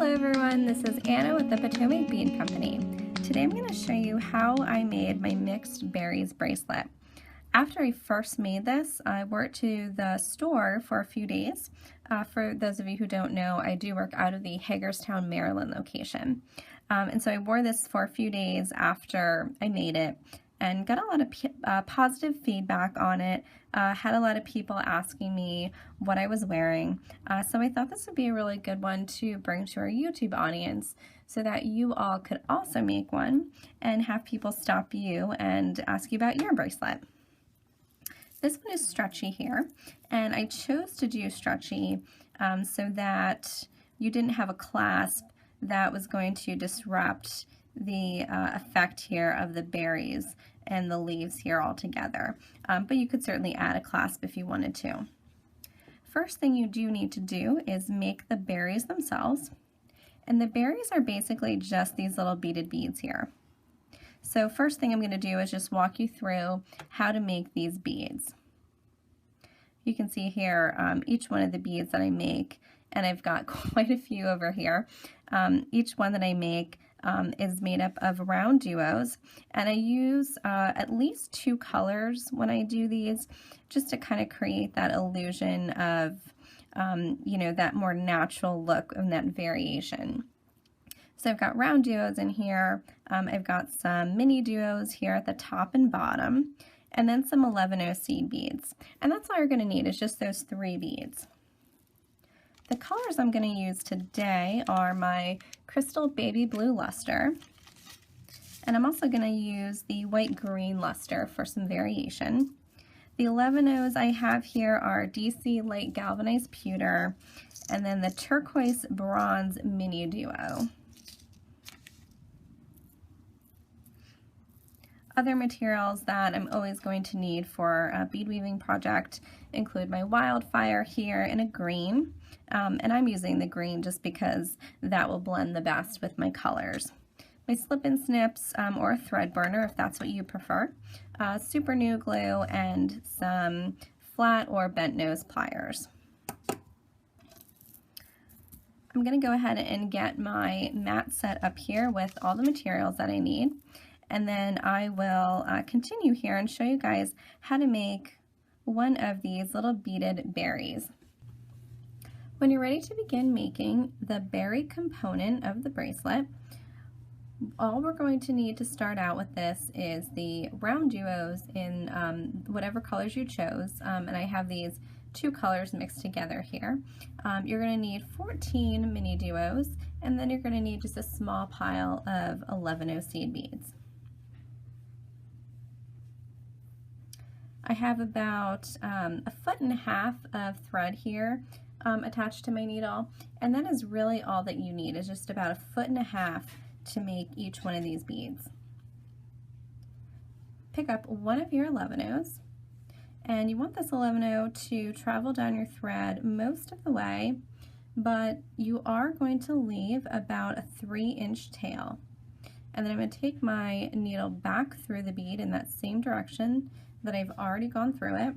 Hello everyone, this is Anna with the Potomac Bead Company. Today I'm going to show you how I made my mixed berries bracelet. After I first made this, I worked to the store for a few days. For those of you who don't know, I do work out of the Hagerstown, Maryland location. And so I wore this for a few days after I made it and got a lot of positive feedback on it. Had a lot of people asking me what I was wearing. So I thought this would be a really good one to bring to our YouTube audience so that you all could also make one and have people stop you and ask you about your bracelet. This one is stretchy here, and I chose to do stretchy so that you didn't have a clasp that was going to disrupt the effect here of the berries and the leaves here all together. But you could certainly add a clasp if you wanted to. First thing you do need to do is make the berries themselves. And the berries are basically just these little beaded beads here. So first thing I'm going to do is just walk you through how to make these beads. You can see here each one of the beads that I make, and I've got quite a few over here. Each one that I make is made up of RounDuos, and I use at least 2 colors when I do these, just to kind of create that illusion of, you know, that more natural look and that variation. So I've got RounDuos in here, I've got some mini duos here at the top and bottom, and then some 11-0 seed beads. And that's all you're going to need, is just those 3 beads. The colors I'm going to use today are my Crystal Baby Blue Luster, and I'm also going to use the White Green Luster for some variation. The 11-0s I have here are DC Light Galvanized Pewter, and then the Turquoise Bronze Mini Duo. Other materials that I'm always going to need for a bead weaving project include my Wildfire here in a green, and I'm using the green just because that will blend the best with my colors. My slip and snips or a thread burner if that's what you prefer, super new glue, and some flat or bent nose pliers. I'm going to go ahead and get my mat set up here with all the materials that I need. And then I will continue here and show you guys how to make one of these little beaded berries. When you're ready to begin making the berry component of the bracelet, all we're going to need to start out with this is the RounDuos in whatever colors you chose. And I have these 2 colors mixed together here. You're going to need 14 mini duos, and then you're going to need just a small pile of 11-0 seed beads. I have about 1.5 feet of thread here attached to my needle, and that is really all that you need, is just about 1.5 feet to make each one of these beads. Pick up one of your 11-0s, and you want this 11-0 to travel down your thread most of the way, but you are going to leave about a 3-inch tail. And then I'm going to take my needle back through the bead in that same direction that I've already gone through it,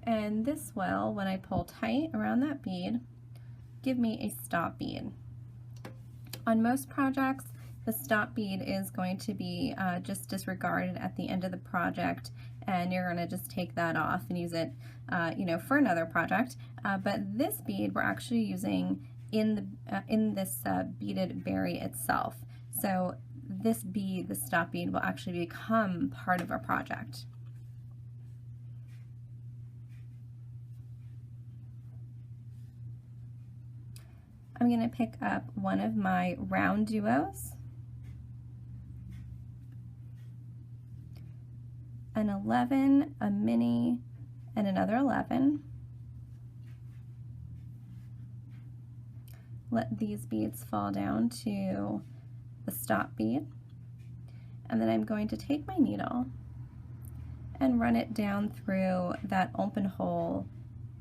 and this will, when I pull tight around that bead, give me a stop bead. On most projects, the stop bead is going to be just disregarded at the end of the project, and you're going to just take that off and use it, you know, for another project. But this bead we're actually using in this beaded berry itself. So this bead, the stop bead, will actually become part of our project. I'm going to pick up one of my RounDuos, an 11, a mini, and another 11. Let these beads fall down to the stop bead, and then I'm going to take my needle and run it down through that open hole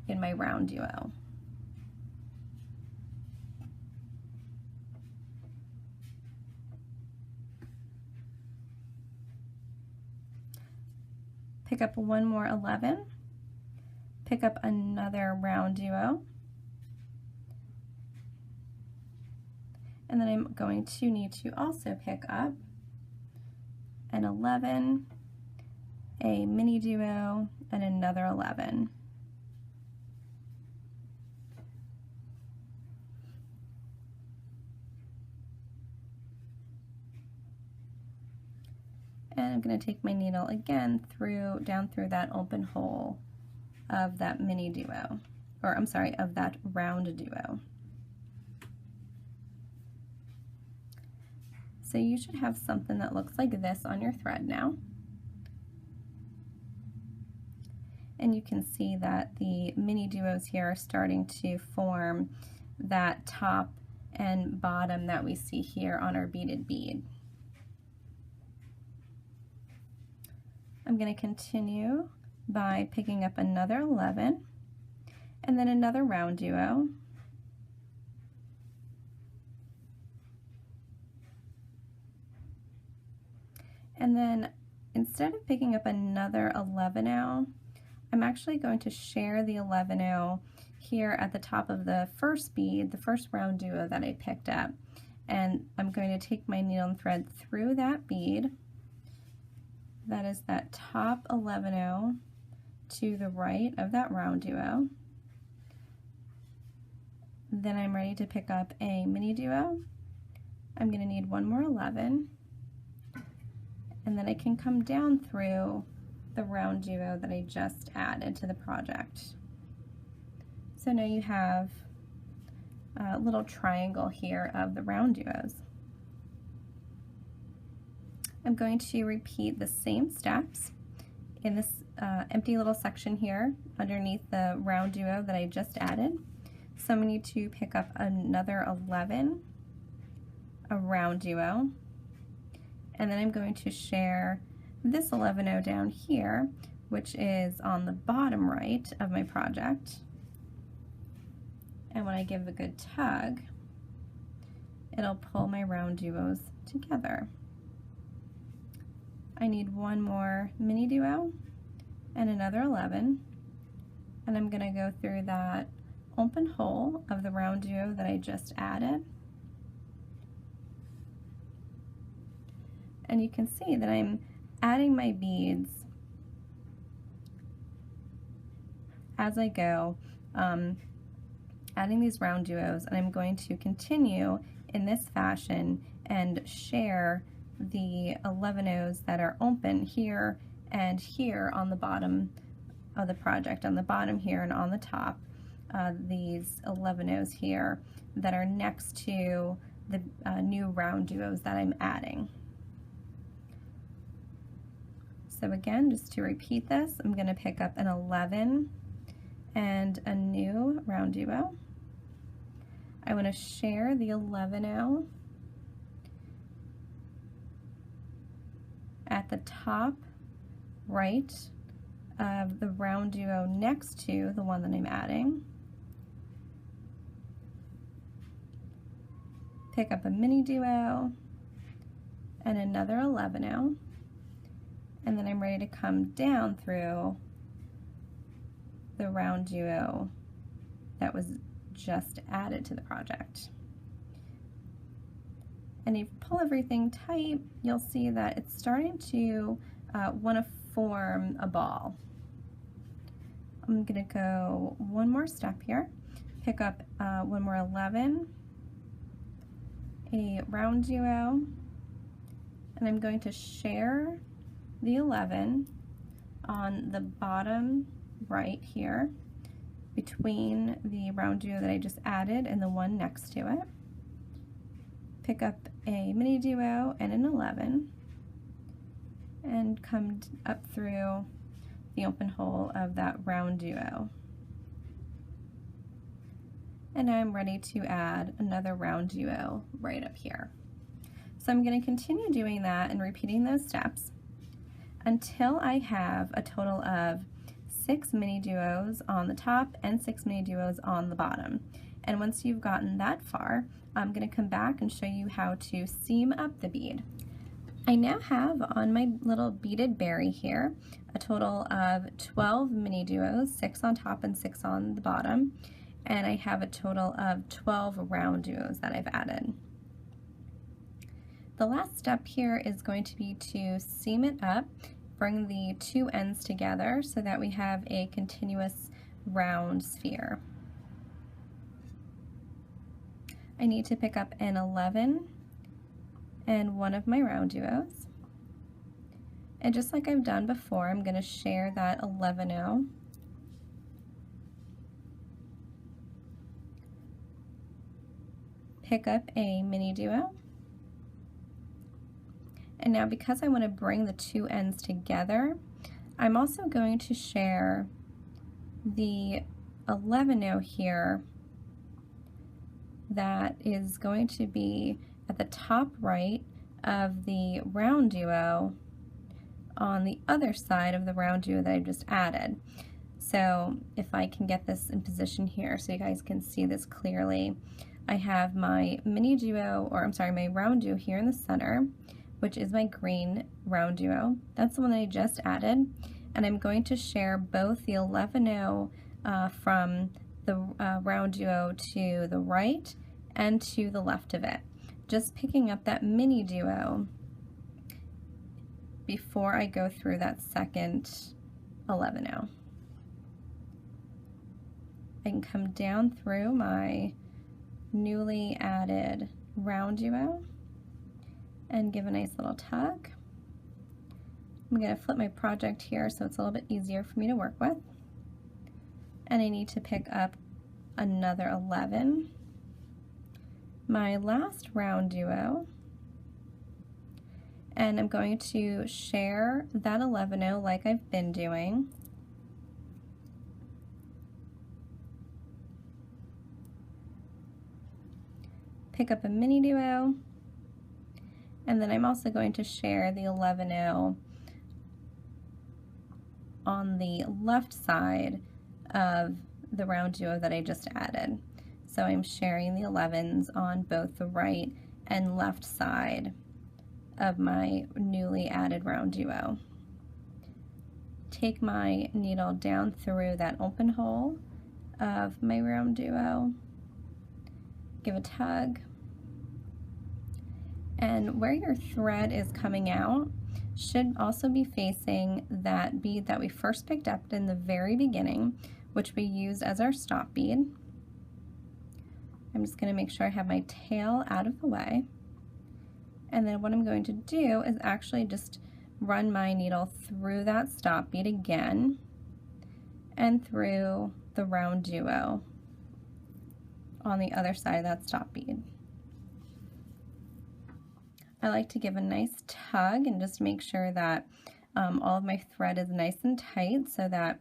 in my RounDuo. Pick up one more 11, pick up another RounDuo, And then I'm going to need to also pick up an 11, a mini duo, and another 11. And I'm going to take my needle again down through that open hole of that mini duo, or I'm sorry, of that round duo. So you should have something that looks like this on your thread now. And you can see that the mini duos here are starting to form that top and bottom that we see here on our beaded bead. I'm going to continue by picking up another 11 and then another round duo. And then instead of picking up another 11-0, I'm actually going to share the 11-0 here at the top of the first bead, the first round duo that I picked up. And I'm going to take my needle and thread through that bead. That is that top 11-0 to the right of that round duo. Then I'm ready to pick up a mini duo. I'm going to need one more 11. And then I can come down through the round duo that I just added to the project. So now you have a little triangle here of the round duos. I'm going to repeat the same steps in this empty little section here underneath the round duo that I just added. So I'm going to pick up another 11, a round duo, and then I'm going to share this 11-0 down here, which is on the bottom right of my project. And when I give a good tug, it'll pull my round duos together. I need one more mini duo and another 11, and I'm going to go through that open hole of the round duo that I just added. And you can see that I'm adding my beads as I go, adding these round duos, and I'm going to continue in this fashion and share the 11-0s that are open here and here on the bottom of the project, on the bottom here and on the top, these 11-0s here that are next to the new round duos that I'm adding. So again, just to repeat this, I'm going to pick up an 11 and a new round duo. I want to share the 11-0 at the top right of the round duo next to the one that I'm adding. Pick up a mini duo and another 11-0. And then I'm ready to come down through the round duo that was just added to the project. And if you pull everything tight, you'll see that it's starting to want to form a ball. I'm going to go one more step here, pick up one more 11, a round duo, and I'm going to share the 11 on the bottom right here between the round duo that I just added and the one next to it. Pick up a mini duo and an 11 and come up through the open hole of that round duo. And now I'm ready to add another round duo right up here. So I'm going to continue doing that and repeating those steps until I have a total of 6 mini duos on the top and 6 mini duos on the bottom. And once you've gotten that far, I'm going to come back and show you how to seam up the bead. I now have on my little beaded berry here a total of 12 mini duos, 6 on top and 6 on the bottom, and I have a total of 12 round duos that I've added. The last step here is going to be to seam it up, bring the two ends together so that we have a continuous round sphere. I need to pick up an 11 and one of my RounDuos. And just like I've done before, I'm going to share that 11-0. Pick up a mini duo. And now because I want to bring the two ends together, I'm also going to share the 11-0 here that is going to be at the top right of the RounDuo on the other side of the RounDuo that I just added. So if I can get this in position here so you guys can see this clearly, I have my mini duo, or I'm sorry, my RounDuo here in the center, which is my green RounDuo. That's the one that I just added, and I'm going to share both the 11-0 from the RounDuo to the right and to the left of it, just picking up that mini duo before I go through that second 11-0. I can come down through my newly added RounDuo and give a nice little tug. I'm going to flip my project here so it's a little bit easier for me to work with. And I need to pick up another 11. My last RounDuo, and I'm going to share that 11-0 like I've been doing. Pick up a mini duo, and then I'm also going to share the 11-0 on the left side of the RounDuo that I just added. So I'm sharing the 11s on both the right and left side of my newly added RounDuo. Take my needle down through that open hole of my RounDuo, give a tug, and where your thread is coming out should also be facing that bead that we first picked up in the very beginning, which we used as our stop bead. I'm just going to make sure I have my tail out of the way. And then what I'm going to do is actually just run my needle through that stop bead again and through the RounDuo on the other side of that stop bead. I like to give a nice tug and just make sure that all of my thread is nice and tight so that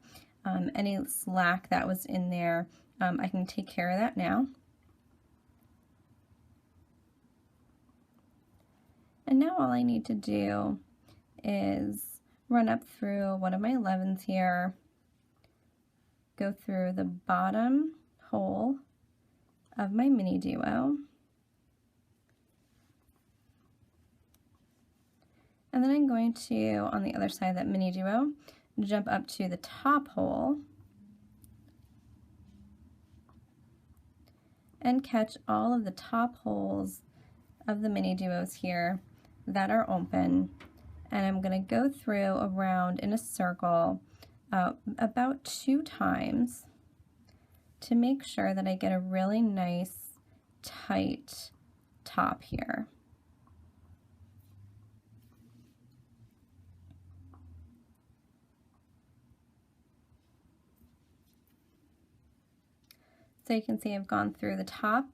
any slack that was in there, I can take care of that now. And now all I need to do is run up through one of my 11s here, go through the bottom hole of my mini duo, and then I'm going to, on the other side of that mini duo, jump up to the top hole and catch all of the top holes of the mini duos here that are open, and I'm going to go through around in a circle about 2 times to make sure that I get a really nice tight top here. So you can see I've gone through the top,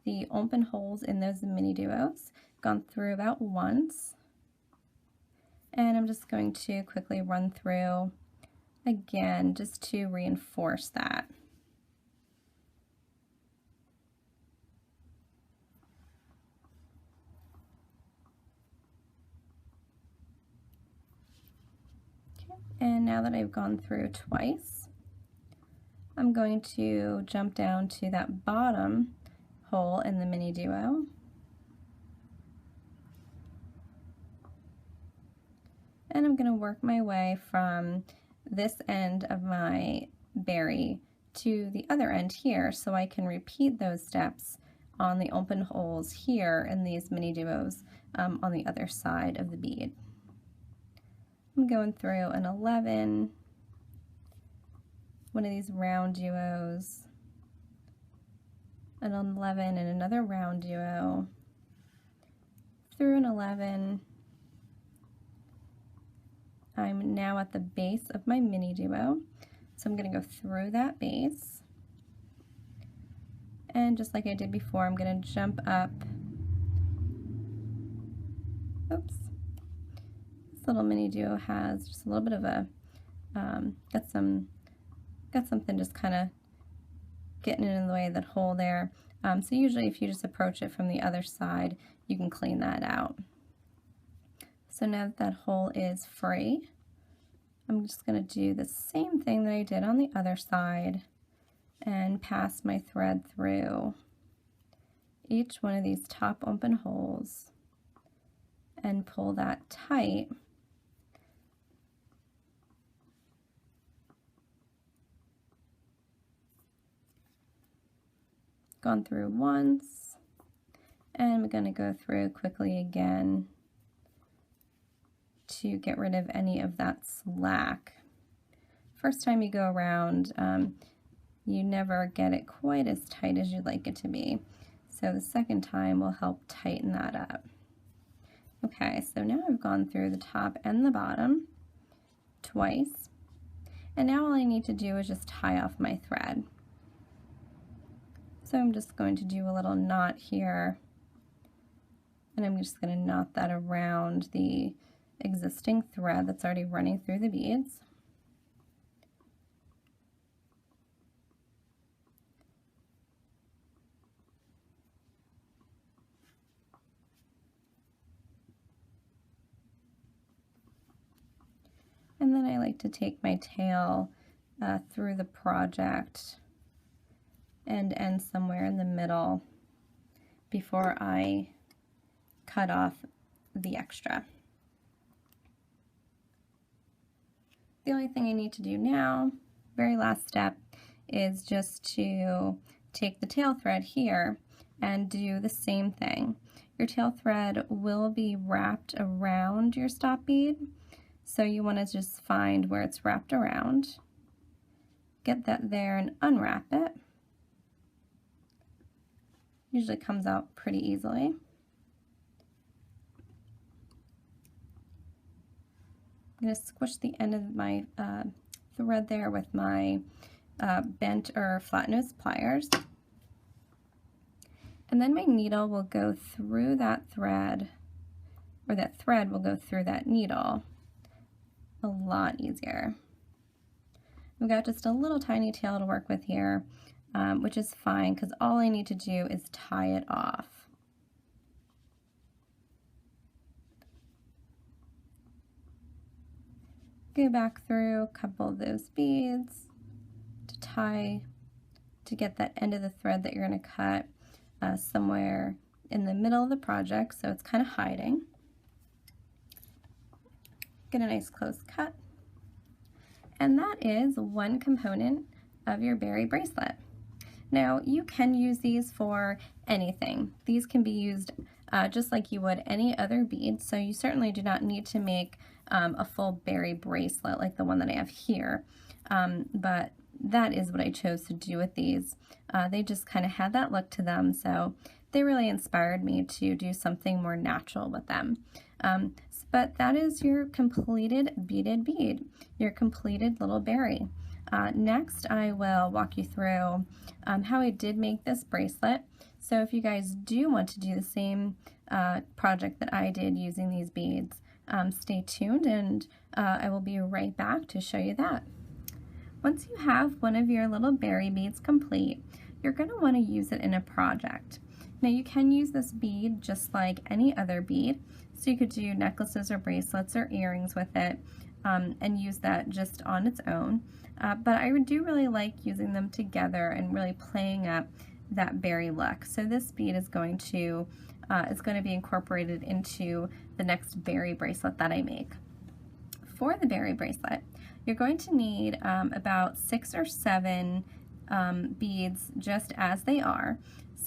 the open holes in those mini duos, gone through about once, and I'm just going to quickly run through again just to reinforce that. Okay. And now that I've gone through twice, I'm going to jump down to that bottom hole in the mini duo. And I'm going to work my way from this end of my berry to the other end here so I can repeat those steps on the open holes here in these mini duos on the other side of the bead. I'm going through an 11, one of these round duos, an 11 and another round duo, through an 11. I'm now at the base of my mini duo, so I'm going to go through that base, and just like I did before, I'm going to jump up. Oops. This little mini duo has just a little bit of a, got something just kind of getting in the way of that hole there. So usually if you just approach it from the other side, you can clean that out. So now that that hole is free, I'm just going to do the same thing that I did on the other side and pass my thread through each one of these top open holes and pull that tight. Gone through once, and I'm going to go through quickly again to get rid of any of that slack. First time you go around, you never get it quite as tight as you'd like it to be. So the second time will help tighten that up. Okay, so now I've gone through the top and the bottom twice, and now all I need to do is just tie off my thread. So I'm just going to do a little knot here, and I'm just going to knot that around the existing thread that's already running through the beads. And then I like to take my tail through the project and end somewhere in the middle before I cut off the extra. The only thing I need to do now, very last step, is just to take the tail thread here and do the same thing. Your tail thread will be wrapped around your stop bead, so you want to just find where it's wrapped around, get that there and unwrap it. Usually comes out pretty easily. I'm going to squish the end of my thread there with my bent or flat nose pliers. And then my needle will go through that thread, or that thread will go through that needle a lot easier. I've got just a little tiny tail to work with here, which is fine because all I need to do is tie it off. Go back through a couple of those beads to tie, to get that end of the thread that you're going to cut somewhere in the middle of the project, so it's kind of hiding. Get a nice close cut. And that is one component of your berry bracelet. Now, you can use these for anything. These can be used just like you would any other bead, so you certainly do not need to make a full berry bracelet like the one that I have here. But that is what I chose to do with these. They just kind of had that look to them, so they really inspired me to do something more natural with them. But that is your completed beaded bead, your completed little berry. Next, I will walk you through how I did make this bracelet. So if you guys do want to do the same project that I did using these beads, stay tuned, and I will be right back to show you that. Once you have one of your little berry beads complete, you're going to want to use it in a project. Now you can use this bead just like any other bead, so you could do necklaces or bracelets or earrings with it and use that just on its own. But I do really like using them together and really playing up that berry look. So this bead is going to be incorporated into the next berry bracelet that I make. For the berry bracelet, you're going to need about 6 or 7 beads just as they are.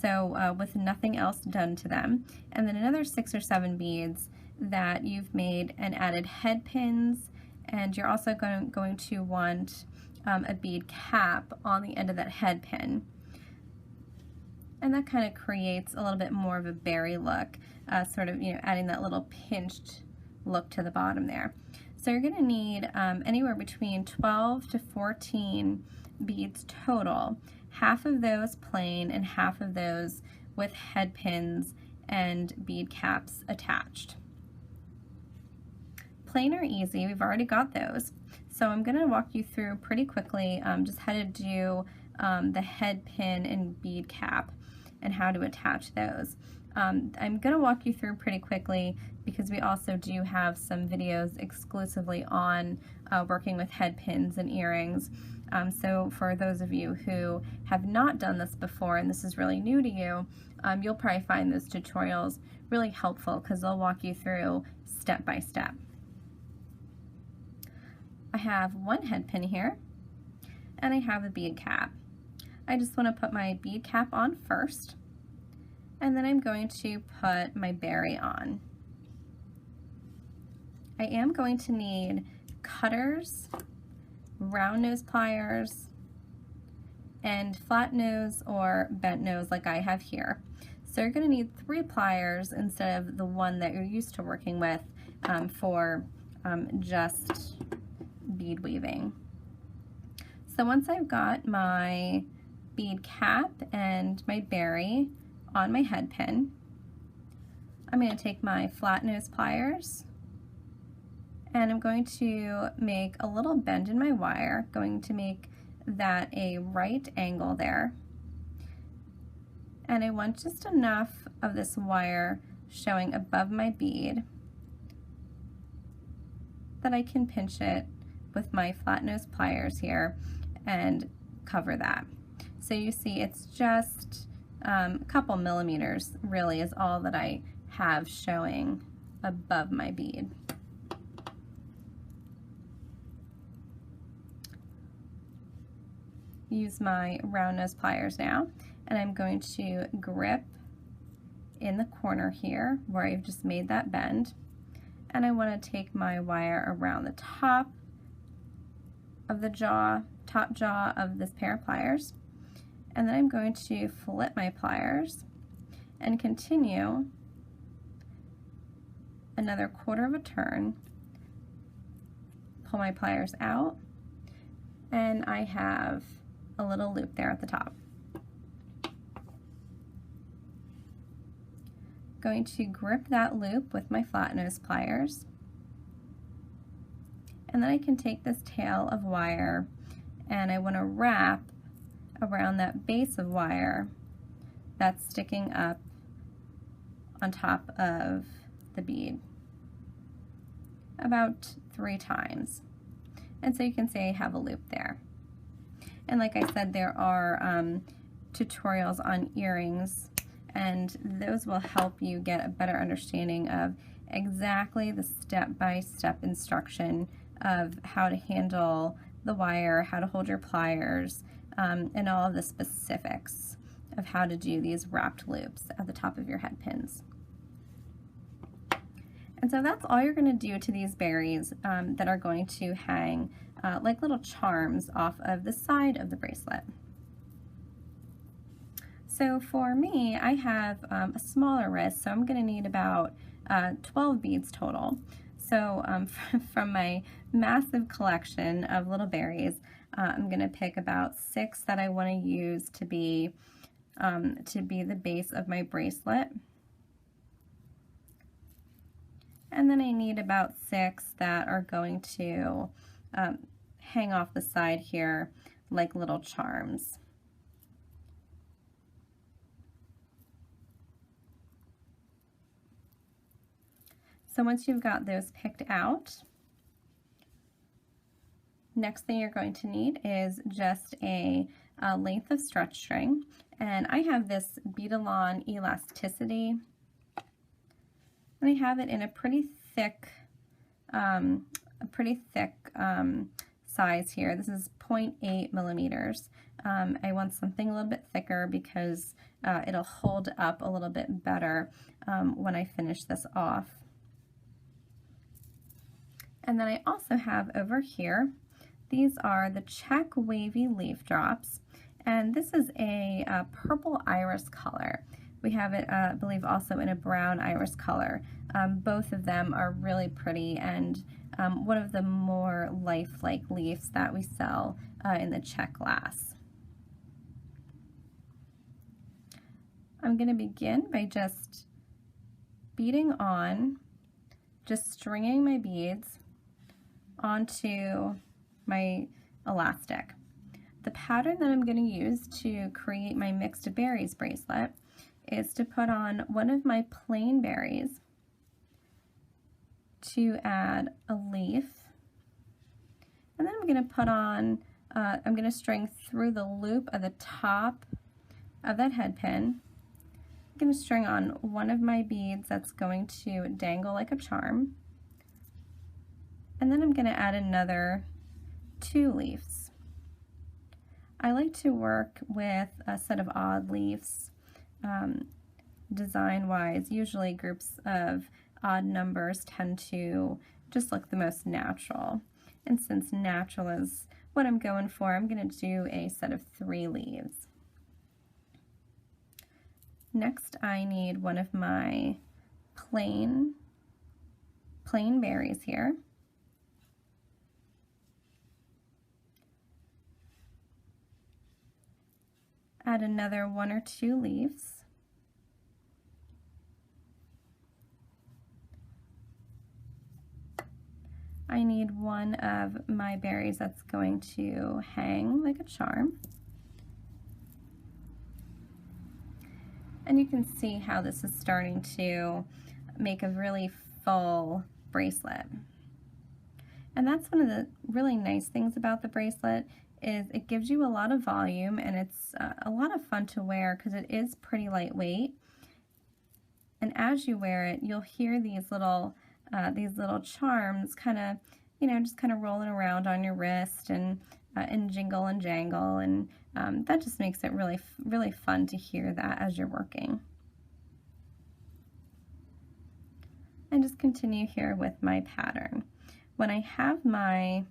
so with nothing else done to them. And then another 6 or 7 beads that you've made and added head pins, and you're also going to want a bead cap on the end of that head pin. And that kind of creates a little bit more of a berry look, sort of, adding that little pinched look to the bottom there. So you're going to need anywhere between 12 to 14 beads total, half of those plain and half of those with head pins and bead caps attached. Plain or easy, we've already got those. So I'm going to walk you through pretty quickly just how to do the head pin and bead cap and how to attach those. I'm going to walk you through pretty quickly because we also do have some videos exclusively on working with head pins and earrings. So for those of you who have not done this before and this is really new to you, you'll probably find those tutorials really helpful because they'll walk you through step by step. I have one head pin here and I have a bead cap. I just want to put my bead cap on first, and then I'm going to put my berry on. I am going to need cutters, round nose pliers, and flat nose or bent nose like I have here. So you're going to need 3 pliers instead of the one that you're used to working with for just bead weaving. So once I've got my bead cap and my berry on my head pin, I'm going to take my flat nose pliers and I'm going to make a little bend in my wire, going to make that a right angle there. And I want just enough of this wire showing above my bead that I can pinch it with my flat nose pliers here and cover that. So you see it's just a couple millimeters really is all that I have showing above my bead. Use my round nose pliers now, and I'm going to grip in the corner here where I've just made that bend, and I want to take my wire around the top of the top jaw of this pair of pliers, and then I'm going to flip my pliers and continue another quarter of a turn, pull my pliers out, and I have a little loop there at the top. Going to grip that loop with my flat nose pliers, and then I can take this tail of wire and I want to wrap around that base of wire that's sticking up on top of the bead about 3 times. And so you can see I have a loop there. And like I said, there are tutorials on earrings, and those will help you get a better understanding of exactly the step-by-step instruction of how to handle the wire, how to hold your pliers, and all of the specifics of how to do these wrapped loops at the top of your head pins. And so that's all you're going to do to these berries that are going to hang like little charms off of the side of the bracelet. So for me, I have a smaller wrist, so I'm going to need about 12 beads total. So from my massive collection of little berries, I'm going to pick about 6 that I want to use to be the base of my bracelet. And then I need about 6 that are going to hang off the side here like little charms. So once you've got those picked out, next thing you're going to need is just a length of stretch string. And I have this Bead-A-Lon elasticity, and I have it in a pretty thick size here. This is 0.8 millimeters. I want something a little bit thicker because it'll hold up a little bit better when I finish this off. And then I also have over here, these are the Czech wavy leaf drops, and this is a purple iris color. We have it, I believe, also in a brown iris color. Both of them are really pretty and one of the more lifelike leaves that we sell in the Czech glass. I'm going to begin by just beading on, just stringing my beads onto my elastic. The pattern that I'm going to use to create my mixed berries bracelet is to put on one of my plain berries, to add a leaf, and then I'm going to put on, I'm going to string through the loop of the top of that head pin. I'm going to string on one of my beads that's going to dangle like a charm, and then I'm going to add another 2 leaves. I like to work with a set of odd leaves, design-wise. Usually groups of odd numbers tend to just look the most natural. And since natural is what I'm going for, I'm going to do a set of 3 leaves. Next, I need one of my plain berries here. Add another 1 or 2 leaves. I need one of my berries that's going to hang like a charm. And you can see how this is starting to make a really full bracelet. And that's one of the really nice things about the bracelet, is it gives you a lot of volume, and it's a lot of fun to wear because it is pretty lightweight. And as you wear it, you'll hear these little charms kind of, just kind of rolling around on your wrist and jingle and jangle, and that just makes it really, really fun to hear that as you're working. And just continue here with my pattern. When I have my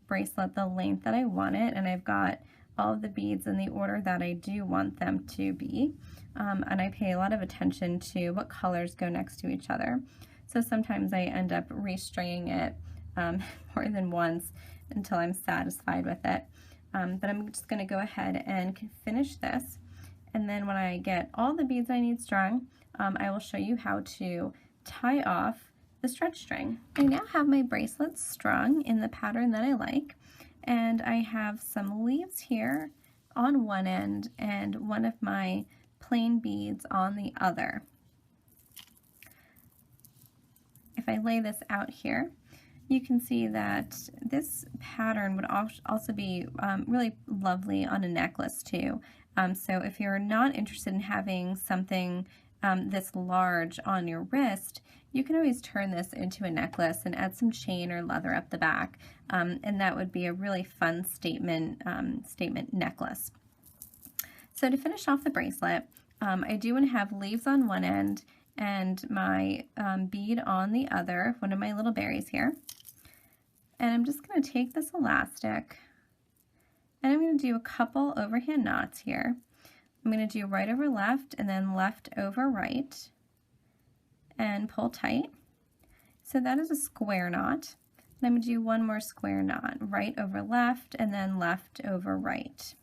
bracelet the length that I want it, and I've got all of the beads in the order that I do want them to be, and I pay a lot of attention to what colors go next to each other. So sometimes I end up restringing it more than once until I'm satisfied with it. But I'm just going to go ahead and finish this, and then when I get all the beads I need strung, I will show you how to tie off the stretch string. I now have my bracelets strung in the pattern that I like, and I have some leaves here on one end and one of my plain beads on the other. If I lay this out here, you can see that this pattern would also be really lovely on a necklace too. So if you're not interested in having something this large on your wrist, you can always turn this into a necklace and add some chain or leather up the back, and that would be a really fun statement necklace. So to finish off the bracelet, I do want to have leaves on one end and my bead on the other, one of my little berries here. And I'm just going to take this elastic and I'm going to do a couple overhand knots here. I'm going to do right over left and then left over right and pull tight. So that is a square knot. And I'm going to do one more square knot, right over left and then left over right.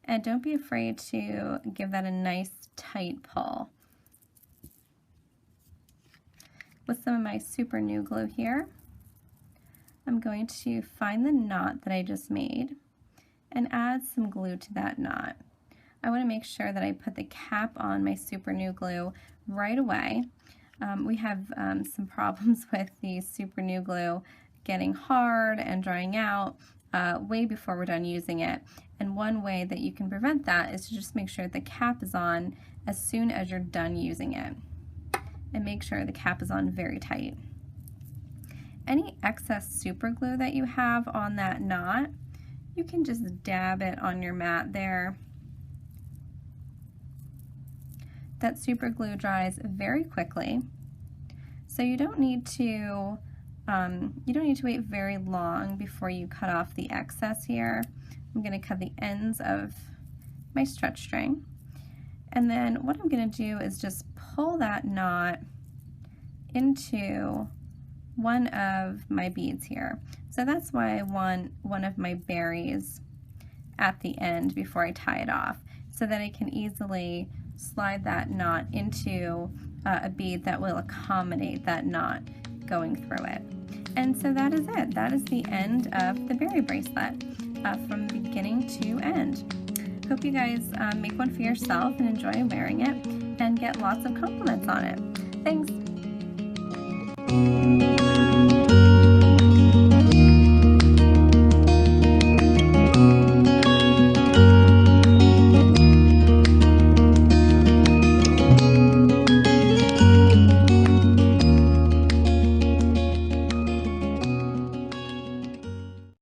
And don't be afraid to give that a nice tight pull. With some of my super new glue here, I'm going to find the knot that I just made and add some glue to that knot. I want to make sure that I put the cap on my super new glue right away. We have some problems with the super new glue getting hard and drying out way before we're done using it. And one way that you can prevent that is to just make sure the cap is on as soon as you're done using it. and make sure the cap is on very tight. Any excess super glue that you have on that knot, you can just dab it on your mat there. That super glue dries very quickly, so you don't need to wait very long before you cut off the excess here. I'm going to cut the ends of my stretch string, and then what I'm going to do is just pull that knot into one of my beads here. So that's why I want one of my berries at the end before I tie it off, so that I can easily slide that knot into a bead that will accommodate that knot going through it. And so that is it. That is the end of the berry bracelet from beginning to end. Hope you guys make one for yourself and enjoy wearing it and get lots of compliments on it. Thanks.